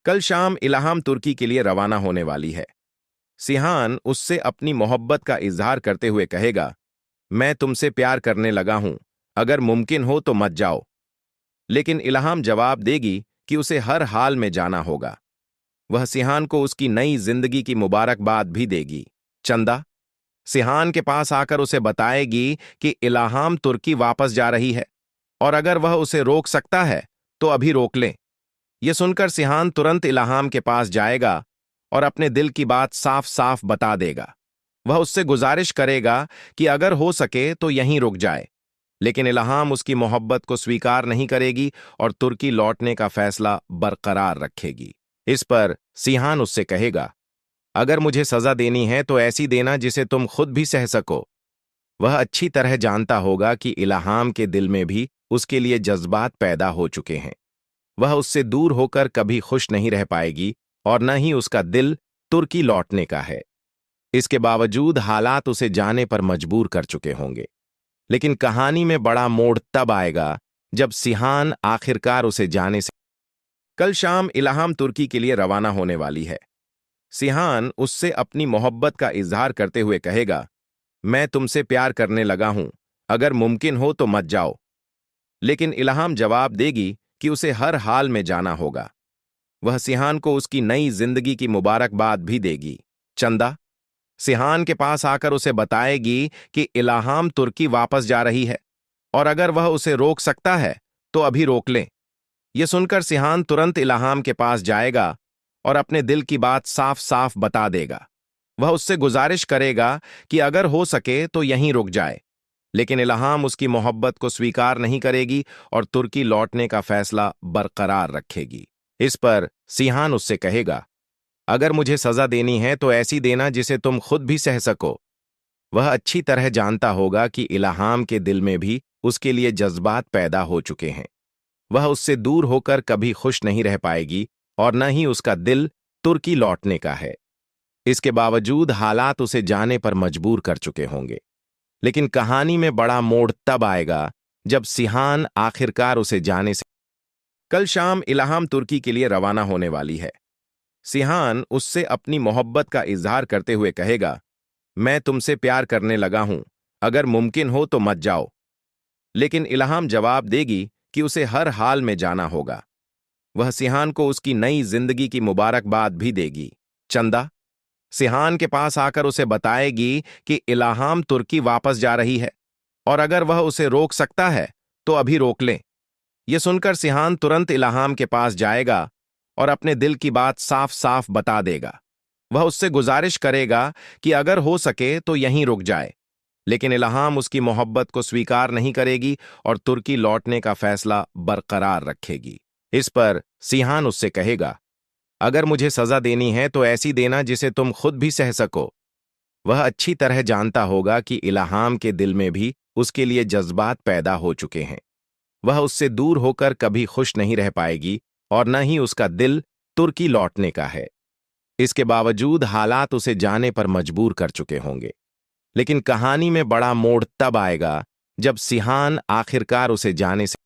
कल शाम इल्हाम तुर्की के लिए रवाना होने वाली है। सिहान उससे अपनी मोहब्बत का इजहार करते हुए कहेगा, मैं तुमसे प्यार करने लगा हूं, अगर मुमकिन हो तो मत जाओ। लेकिन इल्हाम जवाब देगी कि उसे हर हाल में जाना होगा। वह सिहान को उसकी नई जिंदगी की मुबारकबाद भी देगी। चंदा सिहान के पास आकर उसे बताएगी कि इल्हाम तुर्की वापस जा रही है और अगर वह उसे रोक सकता है तो अभी रोक ले। यह सुनकर सिहान तुरंत इल्हाम के पास जाएगा और अपने दिल की बात साफ साफ बता देगा। वह उससे गुजारिश करेगा कि अगर हो सके तो यहीं रुक जाए, लेकिन इल्हाम उसकी मोहब्बत को स्वीकार नहीं करेगी और तुर्की लौटने का फैसला बरकरार रखेगी। इस पर सिहान उससे कहेगा, अगर मुझे सजा देनी है तो ऐसी देना जिसे तुम खुद भी सह सको। वह अच्छी तरह जानता होगा कि इल्हाम के दिल में भी उसके लिए जज्बात पैदा हो चुके हैं। वह उससे दूर होकर कभी खुश नहीं रह पाएगी और न ही उसका दिल तुर्की लौटने का है। इसके बावजूद हालात उसे जाने पर मजबूर कर चुके होंगे। लेकिन कहानी में बड़ा मोड़ तब आएगा जब सिहान आखिरकार उसे जाने से। कल शाम इल्हाम तुर्की के लिए रवाना होने वाली है। सिहान उससे अपनी मोहब्बत का इजहार करते हुए कहेगा, मैं तुमसे प्यार करने लगा हूं, अगर मुमकिन हो तो मत जाओ। लेकिन इल्हाम जवाब देगी कि उसे हर हाल में जाना होगा। वह सिहान को उसकी नई जिंदगी की मुबारकबाद भी देगी। चंदा सिहान के पास आकर उसे बताएगी कि इल्हाम तुर्की वापस जा रही है और अगर वह उसे रोक सकता है तो अभी रोक ले। यह सुनकर सिहान तुरंत इल्हाम के पास जाएगा और अपने दिल की बात साफ साफ बता देगा। वह उससे गुजारिश करेगा कि अगर हो सके तो यहीं रुक जाए, लेकिन इल्हाम उसकी मोहब्बत को स्वीकार नहीं करेगी और तुर्की लौटने का फैसला बरकरार रखेगी। इस पर सिहान उससे कहेगा, अगर मुझे सजा देनी है तो ऐसी देना जिसे तुम खुद भी सह सको। वह अच्छी तरह जानता होगा कि इल्हाम के दिल में भी उसके लिए जज्बात पैदा हो चुके हैं। वह उससे दूर होकर कभी खुश नहीं रह पाएगी और न ही उसका दिल तुर्की लौटने का है। इसके बावजूद हालात उसे जाने पर मजबूर कर चुके होंगे। लेकिन कहानी में बड़ा मोड़ तब आएगा जब सिहान आखिरकार उसे जाने से। कल शाम इल्हाम तुर्की के लिए रवाना होने वाली है। सिहान उससे अपनी मोहब्बत का इजहार करते हुए कहेगा, मैं तुमसे प्यार करने लगा हूं, अगर मुमकिन हो तो मत जाओ। लेकिन इल्हाम जवाब देगी कि उसे हर हाल में जाना होगा। वह सिहान को उसकी नई जिंदगी की मुबारकबाद भी देगी। चंदा सिहान के पास आकर उसे बताएगी कि इल्हाम तुर्की वापस जा रही है और अगर वह उसे रोक सकता है तो अभी रोक ले। यह सुनकर सिहान तुरंत इल्हाम के पास जाएगा और अपने दिल की बात साफ साफ बता देगा। वह उससे गुजारिश करेगा कि अगर हो सके तो यहीं रुक जाए, लेकिन इल्हाम उसकी मोहब्बत को स्वीकार नहीं करेगी और तुर्की लौटने का फैसला बरकरार रखेगी। इस पर सिहान उससे कहेगा, अगर मुझे सजा देनी है तो ऐसी देना जिसे तुम खुद भी सह सको। वह अच्छी तरह जानता होगा कि इल्हाम के दिल में भी उसके लिए जज्बात पैदा हो चुके हैं। वह उससे दूर होकर कभी खुश नहीं रह पाएगी और न ही उसका दिल तुर्की लौटने का है। इसके बावजूद हालात उसे जाने पर मजबूर कर चुके होंगे। लेकिन कहानी में बड़ा मोड़ तब आएगा जब सिहान आखिरकार उसे जाने से